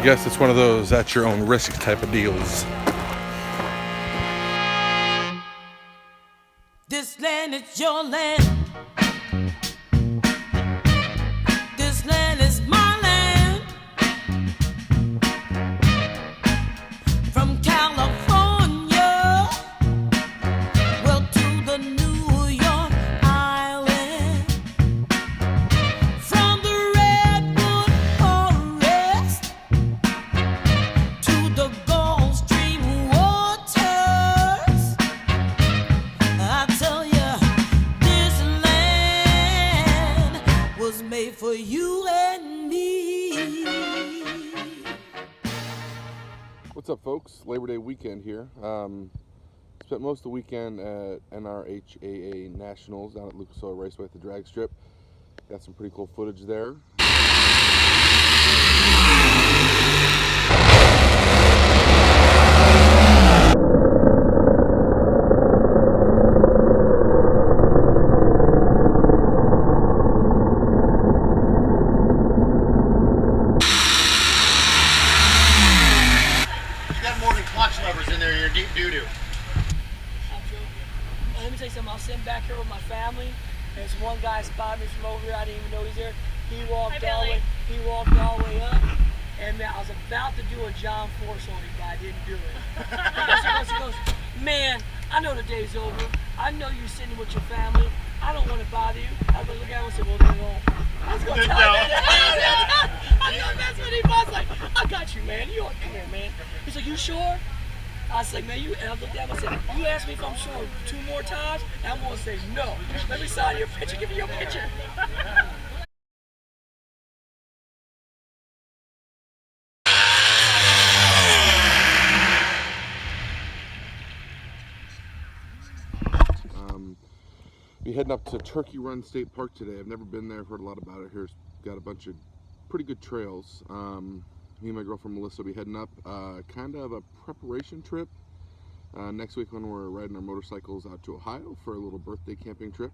guess it's one of those at your own risk type of deals. This land is your land. This land is my land. From California, well, to the New York Island. From the Redwood Forest to the Gulf Stream waters. I tell you, this land was made for you and me. What's up, folks? Labor Day weekend here. Spent most of the weekend at NRHAA Nationals down at Lucas Oil Raceway at the drag strip. Got some pretty cool footage there. You got more than clutch levers in there in your deep doo-doo. I'm joking. Well, let me tell you something. I was sitting back here with my family, and this one guy spotted me from over here. I didn't even know he's there. He walked all the way up, and man, I was about to do a John Force on him, but I didn't do it. He goes, man, I know the day's over. I know you're sitting with your family. I don't want to bother you. I was looking at him and said, well, then I was going to tell him. I know that's what he was like. I got you, man. You come here, man. He's like, you sure? I was like, man, and I looked at him and said, you asked me if I'm sure 2 more times, and I'm going to say no. Let me sign your picture. Give me your picture. Be heading up to Turkey Run State Park today. I've never been there. I've heard a lot about it. Here's got a bunch of pretty good trails. Me and my girlfriend Melissa will be heading up. Kind of a preparation trip next week when we're riding our motorcycles out to Ohio for a little birthday camping trip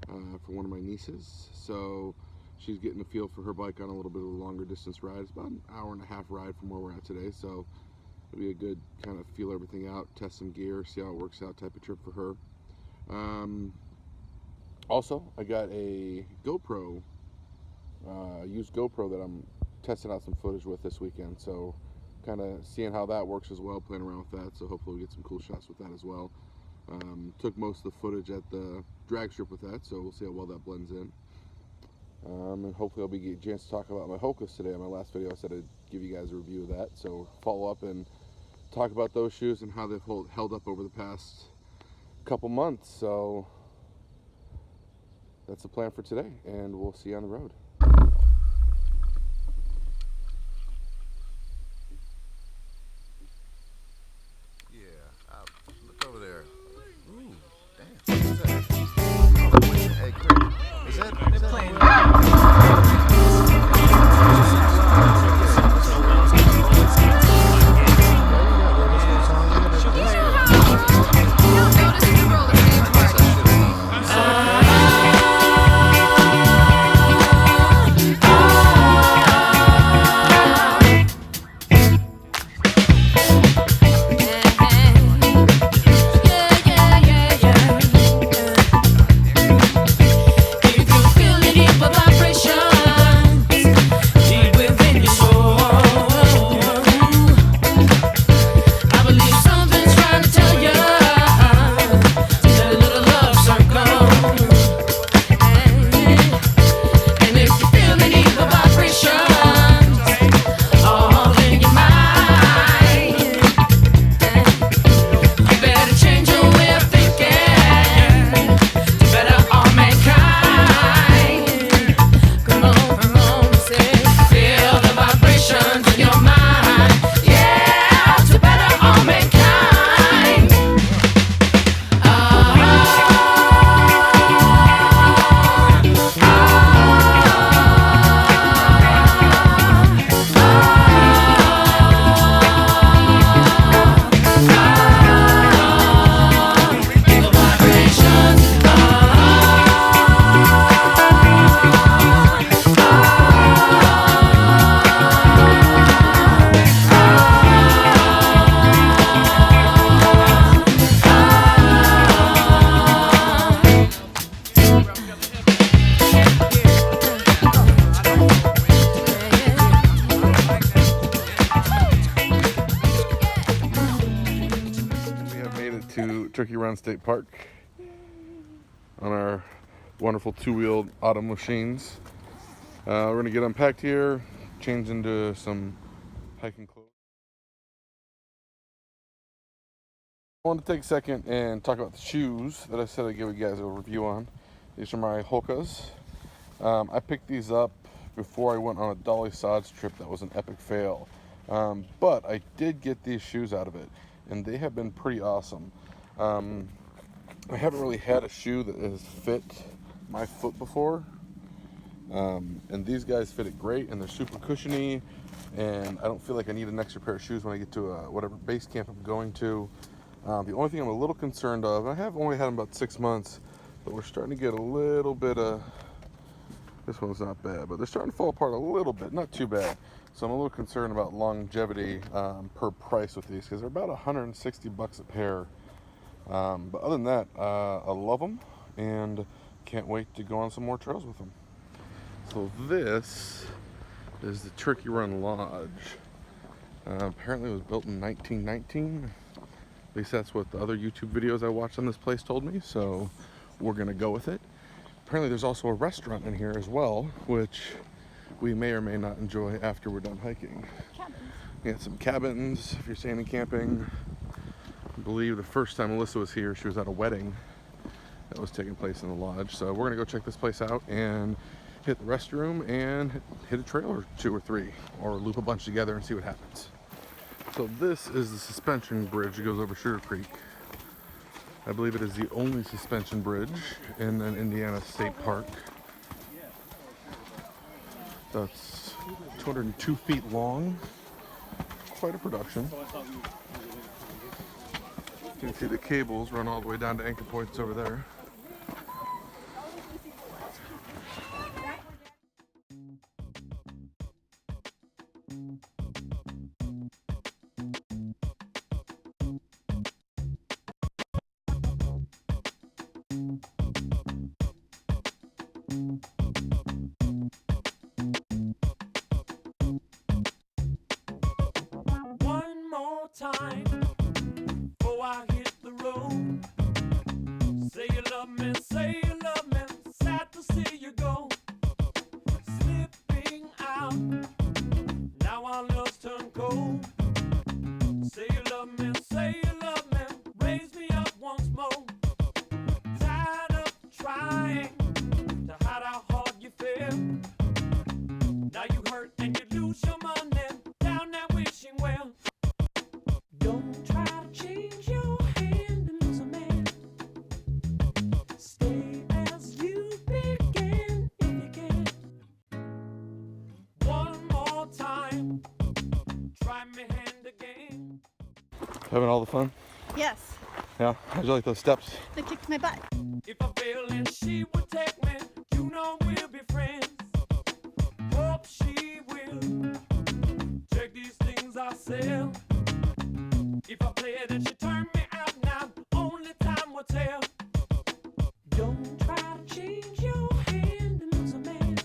for one of my nieces. So she's getting a feel for her bike on a little bit of a longer distance ride. It's about an hour-and-a-half ride from where we're at today. So it'll be a good kind of feel everything out, test some gear, see how it works out type of trip for her. Also, I got a GoPro, used GoPro that I'm testing out some footage with this weekend. So kind of seeing how that works as well, playing around with that. So hopefully we get some cool shots with that as well. Took most of the footage at the drag strip with that, so we'll see how well that blends in. And hopefully I'll be getting a chance to talk about my Hokas today. In my last video I said I'd give you guys a review of that. So follow up and talk about those shoes and how they've held up over the past couple months. So that's the plan for today, and we'll see you on the road. Yeah, look over there. Ooh, damn. What's that? Oh, wait, hey, Craig, is that playing? Run State Park on our wonderful two-wheeled autumn machines. We're gonna get unpacked here, change into some hiking clothes. I wanted to take a second and talk about the shoes that I said I'd give you guys a review on. These are my Hokas. I picked these up before I went on a Dolly Sods trip that was an epic fail. But I did get these shoes out of it, and they have been pretty awesome. I haven't really had a shoe that has fit my foot before. And these guys fit it great, and they're super cushiony, and I don't feel like I need an extra pair of shoes when I get to whatever base camp I'm going to. The only thing I'm a little concerned of, I have only had them about 6 months, but we're starting to get a little bit of, this one's not bad, but they're starting to fall apart a little bit, not too bad. So I'm a little concerned about longevity per price with these, because they're about 160 bucks a pair. But other than that, I love them, and can't wait to go on some more trails with them. So this is the Turkey Run Lodge. Apparently it was built in 1919. At least that's what the other YouTube videos I watched on this place told me, so we're gonna go with it. Apparently there's also a restaurant in here as well, which we may or may not enjoy after we're done hiking. Cabins. We got some cabins if you're staying in camping. I believe the first time Melissa was here, she was at a wedding that was taking place in the lodge. So we're gonna go check this place out and hit the restroom and hit a trail or 2 or 3, or loop a bunch together and see what happens. So this is the suspension bridge that goes over Sugar Creek. I believe it is the only suspension bridge in an Indiana state park. That's 202 feet long. Quite a production. You can see the cables run all the way down to anchor points over there. One more time before I hit the road. Say you love me, say you love me. Sad to see you go. Slipping out. Now our love's turned cold. Say you love me, say you love me. Raise me up once more. Tired of trying to hide how hard you feel. Now you hurt and you lose your money. Down there wishing well. Don't try to change your hand and lose a man. Stay as you began if you can. One more time. Try me hand again. Having all the fun? Yes, Yeah. How'd you like those steps? they kicked my butt. If I fail and she would take me, you know we'll be friends. Hope she will take these things I sell. If I play it and she turn me out now, only time will tell. Don't try to change your hand and lose a man.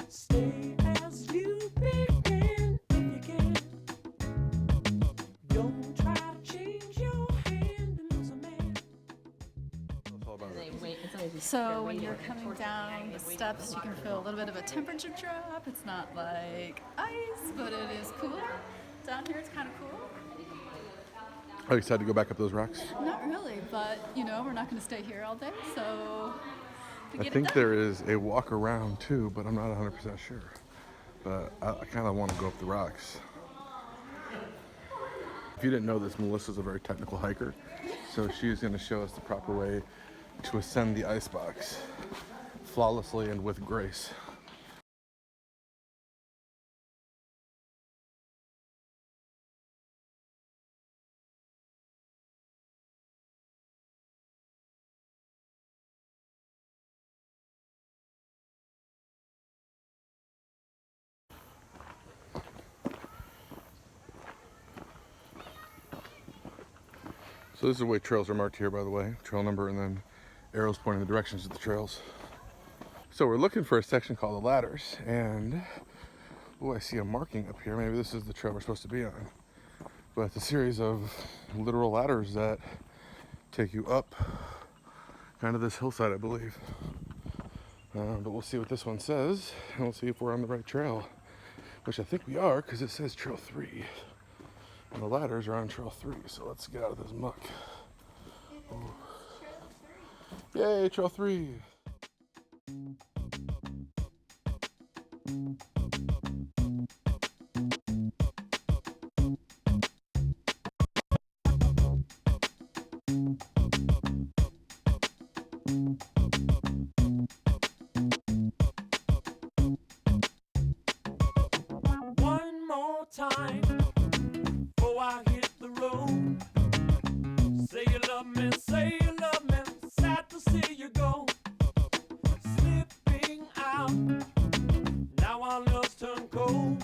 Stay as you began if you can. Don't try to change your hand and lose a man. That's all about it. So when you're coming down the steps, you can feel a little bit of a temperature drop. It's not like ice, but it is cool. Down here, it's kind of cool. Are you excited to go back up those rocks? Not really, but you know, we're not going to stay here all day, so to I get think it done. there is a walk around too, but I'm not 100% sure. But I kind of want to go up the rocks. If you didn't know this, Melissa's a very technical hiker, so she's going to show us the proper way to ascend the ice box flawlessly and with grace. So this is the way trails are marked here, by the way. Trail number and then arrows pointing the directions of the trails. So we're looking for a section called the ladders, and oh, I see a marking up here. Maybe this is the trail we're supposed to be on. But it's a series of literal ladders that take you up kind of this hillside, I believe. But we'll see what this one says, and we'll see if we're on the right trail, which I think we are because it says Trail 3. And the ladders are on Trail 3, so let's get out of this muck. Ooh. Yay, Trail 3! One more time before I hit the road. Say you love me, say you love me. Sad to see you go. Slipping out. Now our love's turned cold.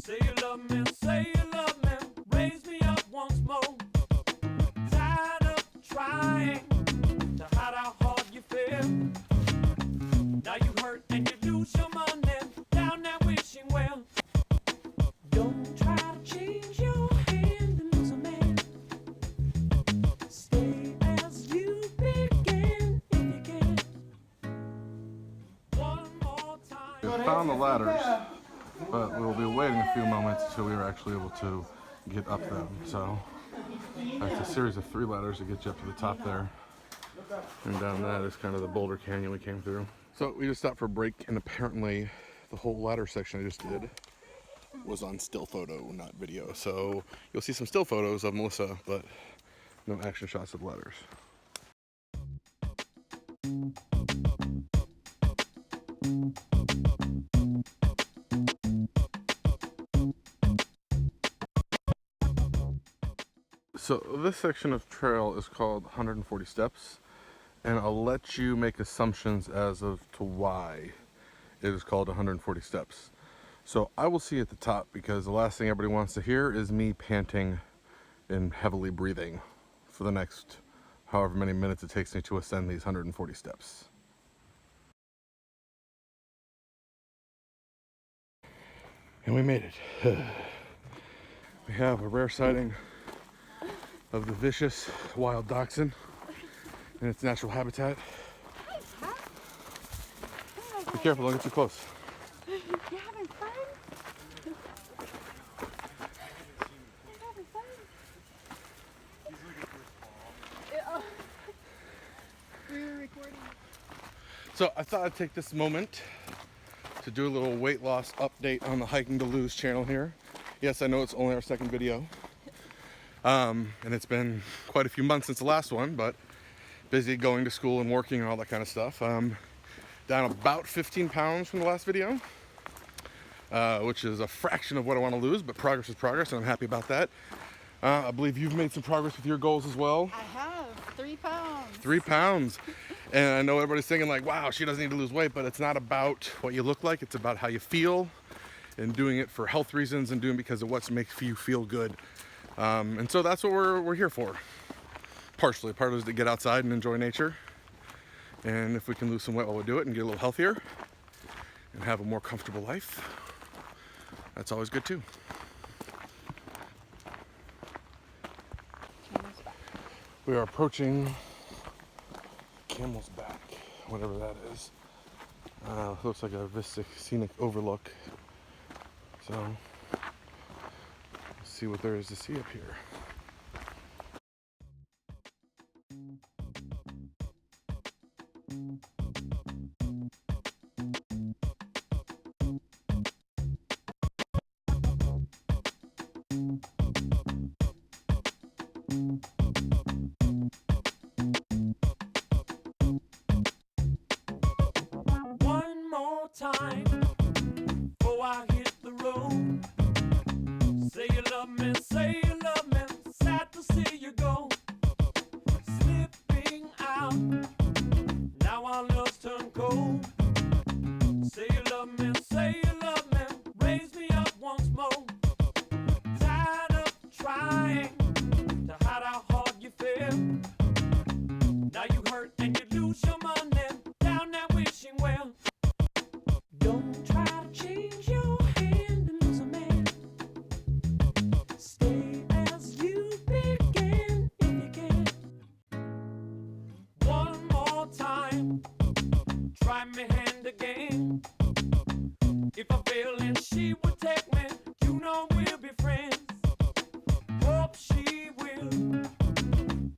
Say you love me, say you love me. Raise me up once more. Tired of trying to hide how hard you feel. Now you hurt and you lose your money. Down there wishing well. Don't try to change your hand and lose a man. Stay as you began if you can. One more time. We found the ladders, but we'll be waiting a few moments until we are actually able to get up them. So that's a series of 3 ladders to get you up to the top there. And down that is kind of the Boulder Canyon we came through. So we just stopped for a break, and apparently the whole ladder section I just did was on still photo, not video. So you'll see some still photos of Melissa, but no action shots of ladders. So this section of trail is called 140 Steps, and I'll let you make assumptions as of to why it is called 140 Steps. So I will see at the top, because the last thing everybody wants to hear is me panting and heavily breathing for the next however many minutes it takes me to ascend these 140 steps. And we made it. We have a rare sighting of the vicious wild dachshund in its natural habitat. Be careful, don't get too close. You having fun? Having fun? We were recording. So I thought I'd take this moment to do a little weight loss update on the Hiking to Lose channel here. Yes, I know it's only our second video. And it's been quite a few months since the last one, but busy going to school and working and all that kind of stuff. Down about 15 pounds from the last video, which is a fraction of what I want to lose, but progress is progress, and I'm happy about that. I believe you've made some progress with your goals as well. I have 3 pounds. 3 pounds. And I know everybody's thinking like, wow, she doesn't need to lose weight, but it's not about what you look like. It's about how you feel, and doing it for health reasons, and doing it because of what makes you feel good. And so that's what we're here for. Partially, part of it is to get outside and enjoy nature. And if we can lose some weight while we do it and get a little healthier and have a more comfortable life, that's always good too. Camel's back. We are approaching Camel's Back, whatever that is. Looks like a Vista Scenic Overlook. So, let's see what there is to see up here. One more time before I hit the road. Say you love me, say you love me. Sad to see you go. Slipping out. Now our love's turned cold. Say you love me, say you love me. Raise me up once more. Tired of trying to hide our heart. If I fail and she would take me, you know we'll be friends. Hope she will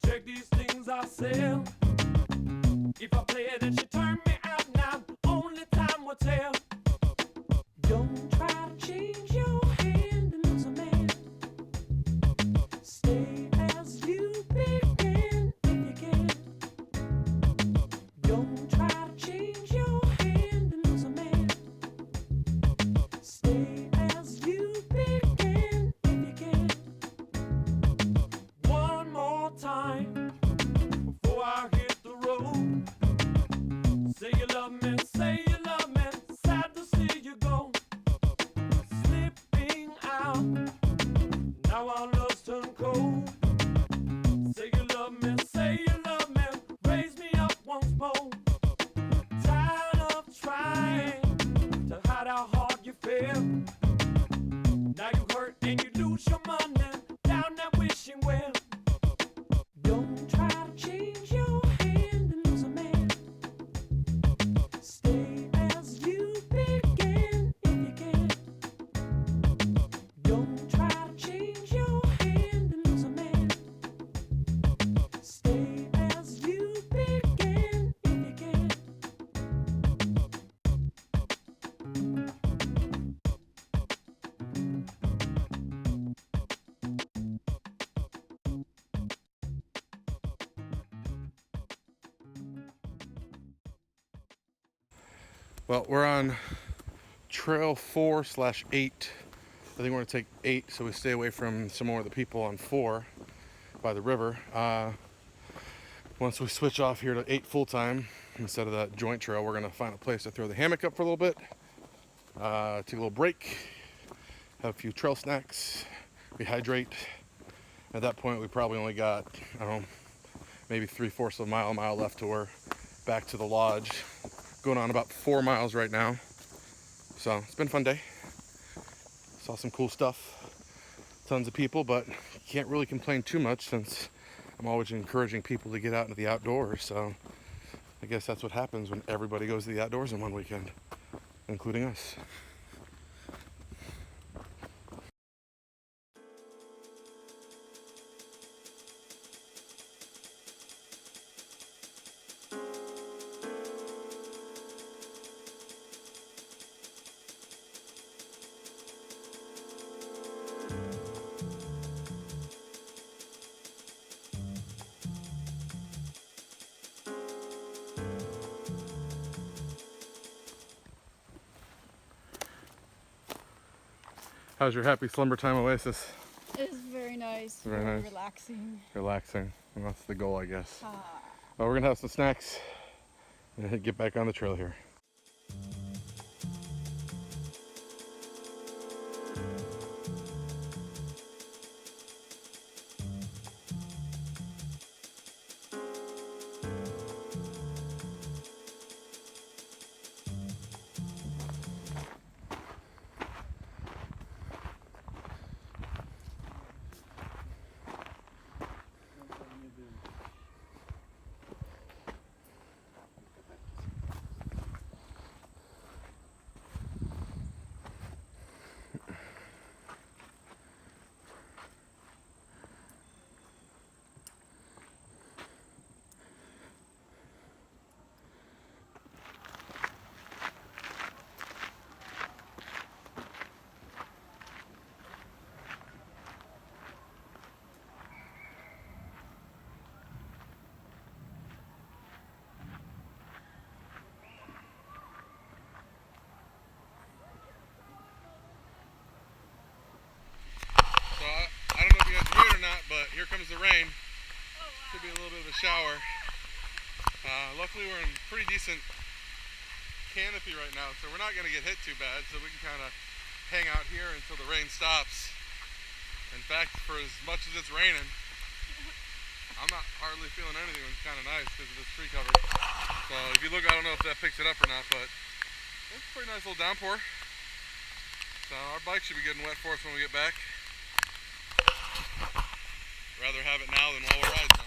check these things I sell. If I play it and she turn me out now, only time will tell. Don't try to change your hand and lose a man. Stay as you begin if you can. Don't try to change your hand and lose a man. Stay as you begin if you can. One more time before I hit the road. Say you love me, say you love me. Sad to see you go. Slipping out. Now our love's turned cold. Say you love me, say you love me. Raise me up once more. Tired of trying to hide how hard you feel. Now you hurt and you lose your money down that wishing well. Don't try to change your hand and lose a man. Stay as you begin if you can. Don't try to change your hand and lose a man. Stay as you begin if you can. Well, we're on trail 4/8. I think we're gonna take 8 so we stay away from some more of the people on 4 by the river. Once we switch off here to 8 full time instead of that joint trail, we're gonna find a place to throw the hammock up for a little bit, take a little break, have a few trail snacks, rehydrate. At that point, we probably only got, I don't know, maybe 3/4 of a mile left to we're back to the lodge. Going on about 4 miles right now. So it's been a fun day. Saw some cool stuff. Tons of people, but you can't really complain too much since I'm always encouraging people to get out into the outdoors. So I guess that's what happens when everybody goes to the outdoors in one weekend, including us. How's your happy slumber time oasis? It's very nice. Very nice. Relaxing. Relaxing. And that's the goal, I guess. Well, we're gonna have some snacks and get back on the trail here. So I don't know if you guys can hear it or not, but here comes the rain. Could be a little bit of a shower. Luckily we're in pretty decent canopy right now, so we're not going to get hit too bad, so we can kind of hang out here until the rain stops. In fact, for as much as it's raining, I'm not hardly feeling anything. It's kind of nice because of this tree cover. So if you look, I don't know if that picks it up or not, but it's a pretty nice little downpour. So our bike should be getting wet for us when we get back. Rather have it now than while we're riding though.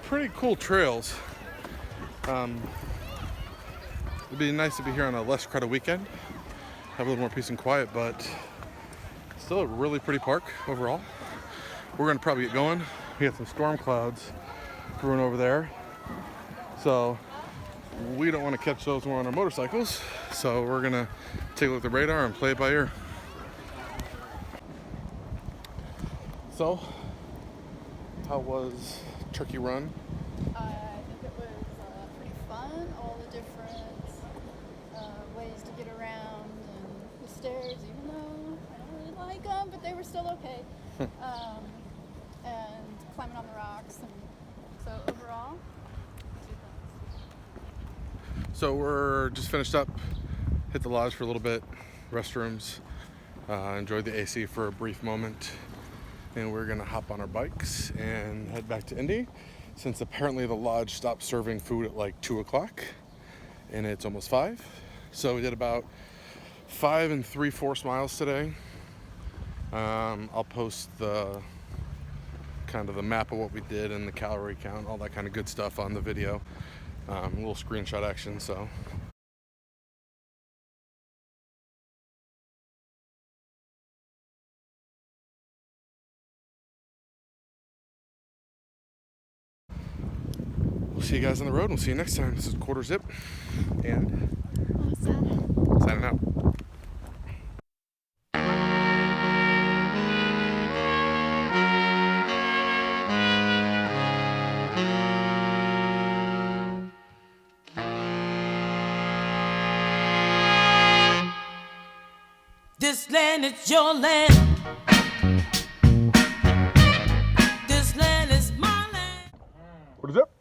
pretty cool trails. It'd be nice to be here on a less crowded weekend, have a little more peace and quiet, but still a really pretty park overall. We're gonna probably get going. We got some storm clouds brewing over there, so we don't want to catch those when we're on our motorcycles. So we're gonna take a look at the radar and play it by ear. So, how was Turkey Run? I think it was pretty fun. All the different ways to get around and the stairs, even though I don't really like them, but they were still okay. And climbing on the rocks. And so overall, 2 things. So we're just finished up, hit the lodge for a little bit, restrooms, enjoyed the AC for a brief moment, and we're gonna hop on our bikes and head back to Indy, since apparently the lodge stopped serving food at like 2 o'clock and it's almost 5. So we did about 5 3/4 miles today. I'll post the kind of the map of what we did and the calorie count, all that kind of good stuff on the video. A little screenshot action, so. We'll see you guys on the road. We'll see you next time. This is Quarter Zip, and signing out. This land is your land. This land is my land. Quarter Zip.